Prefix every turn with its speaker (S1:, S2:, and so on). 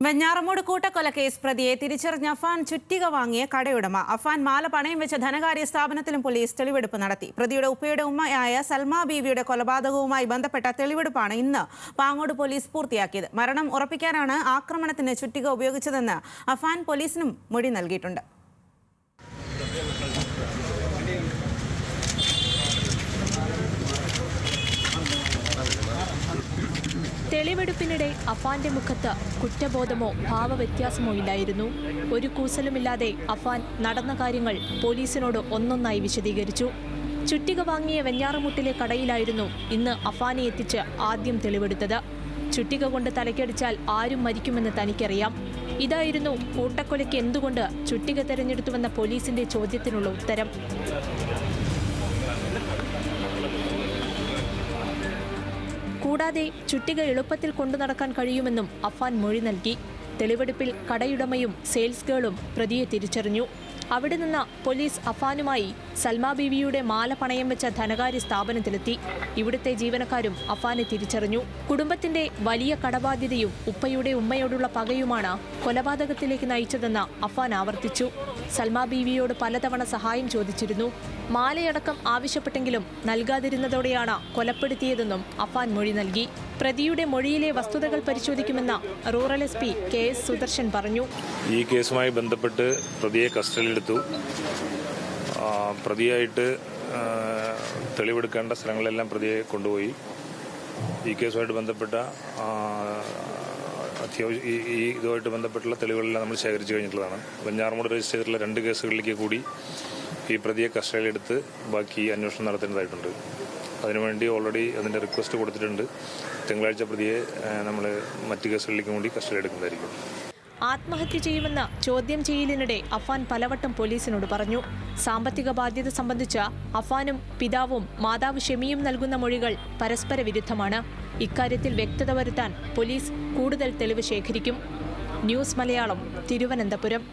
S1: വെഞ്ഞാറമൂട് കൂട്ടക്കൊലക്കേസ് പ്രതിയെ തിരിച്ചറിഞ്ഞ അഫാൻ ചുറ്റിക വാങ്ങിയ കടയുടമ അഫാൻ മാല പണയം വെച്ച ധനകാര്യ സ്ഥാപനത്തിലും പോലീസ് തെളിവെടുപ്പ് നടത്തി. പ്രതിയുടെ ഉപ്പയുടെ ഉമ്മയായ സൽമാ ബീവിയുടെ കൊലപാതകവുമായി ബന്ധപ്പെട്ട തെളിവെടുപ്പാണ് ഇന്ന് പാങ്ങോട് പോലീസ് പൂർത്തിയാക്കിയത്. മരണം ഉറപ്പിക്കാനാണ് ആക്രമണത്തിന് ചുറ്റിക ഉപയോഗിച്ചതെന്ന് അഫാൻ പോലീസിനും മൊഴി നൽകിയിട്ടുണ്ട്.
S2: തെളിവെടുപ്പിനിടെ അഫാന്റെ മുഖത്ത് കുറ്റബോധമോ ഭാവവ്യത്യാസമോ ഇല്ലായിരുന്നു. ഒരു കൂസലുമില്ലാതെ അഫാൻ നടന്ന കാര്യങ്ങൾ പോലീസിനോട് ഒന്നൊന്നായി വിശദീകരിച്ചു. ചുറ്റിക വാങ്ങിയ വെഞ്ഞാറമൂട്ടിലെ കടയിലായിരുന്നു ഇന്ന് അഫാനെ എത്തിച്ച് ആദ്യം തെളിവെടുത്തത്. ചുറ്റിക കൊണ്ട് തലക്കടിച്ചാൽ ആരും മരിക്കുമെന്ന് തനിക്കറിയാം. ഇതായിരുന്നു കൂട്ടക്കൊലയ്ക്ക് എന്തുകൊണ്ട് ചുറ്റിക തെരഞ്ഞെടുത്തുവെന്ന പോലീസിന്റെ ചോദ്യത്തിനുള്ള ഉത്തരം. കൂടാതെ ചുറ്റിക എളുപ്പത്തിൽ കൊണ്ടു നടക്കാൻ കഴിയുമെന്നും അഫാൻ മൊഴി നൽകി. തെളിവെടുപ്പിൽ കടയുടമയും സെയിൽസ് ഗേളും പ്രതിയെ തിരിച്ചറിഞ്ഞു. അവിടെ നിന്ന് പോലീസ് അഫാനുമായി സൽമാ ബീവിയുടെ മാല പണയം വെച്ച ധനകാര്യ സ്ഥാപനത്തിലെത്തി. ഇവിടുത്തെ ജീവനക്കാരും അഫാനെ തിരിച്ചറിഞ്ഞു. കുടുംബത്തിന്റെ വലിയ കടബാധ്യതയും ഉപ്പയുടെ ഉമ്മയോടുള്ള പകയുമാണ് കൊലപാതകത്തിലേക്ക് നയിച്ചതെന്ന് അഫാൻ ആവർത്തിച്ചു. സൽമാ ബീവിയോട് പലതവണ സഹായം ചോദിച്ചിരുന്നു. മാലയടക്കം ആവശ്യപ്പെട്ടെങ്കിലും നൽകാതിരുന്നതോടെയാണ് കൊലപ്പെടുത്തിയതെന്നും അഫാൻ മൊഴി നൽകി. പ്രതിയുടെ മൊഴിയിലെ വസ്തുതകൾ പരിശോധിക്കുമെന്ന് റൂറൽ SP KS സുദർശൻ പറഞ്ഞു.
S3: ഈ കേസുമായി ബന്ധപ്പെട്ട് പ്രതിയെ കസ്റ്റഡിയിലെടുത്തു. പ്രതിയായിട്ട് തെളിവെടുക്കേണ്ട സ്ഥലങ്ങളിലെല്ലാം പ്രതിയെ കൊണ്ടുപോയി. ഈ കേസുമായിട്ട് ബന്ധപ്പെട്ട ഇതുമായിട്ട് ബന്ധപ്പെട്ടുള്ള തെളിവുകളെല്ലാം നമ്മൾ ശേഖരിച്ചു കഴിഞ്ഞിട്ടുള്ളതാണ്. വെഞ്ഞാറമൂട് രജിസ്റ്റർ ചെയ്തിട്ടുള്ള 2 കേസുകളിലേക്ക് കൂടി ഈ പ്രതിയെ കസ്റ്റഡിയിലെടുത്ത് ബാക്കി അന്വേഷണം നടത്തേണ്ടതായിട്ടുണ്ട്. അതിനുവേണ്ടി ഓൾറെഡി അതിൻ്റെ റിക്വസ്റ്റ് കൊടുത്തിട്ടുണ്ട്. തിങ്കളാഴ്ച പ്രതിയെ നമ്മൾ മറ്റ് കേസുകളിലേക്കും കൂടി കസ്റ്റഡി എടുക്കുന്നതായിരിക്കും.
S2: ആത്മഹത്യ ചെയ്യുമെന്ന് ചോദ്യം ചെയ്യലിനിടെ അഫാൻ പലവട്ടം പോലീസിനോട് പറഞ്ഞു. സാമ്പത്തിക ബാധ്യത സംബന്ധിച്ച് അഫാനും പിതാവും മാതാവ് ഷെമിയും നൽകുന്ന മൊഴികൾ പരസ്പര വിരുദ്ധമാണ്. ഇക്കാര്യത്തിൽ വ്യക്തത വരുത്താൻ പോലീസ് കൂടുതൽ തെളിവ് ശേഖരിക്കും. ന്യൂസ് മലയാളം, തിരുവനന്തപുരം.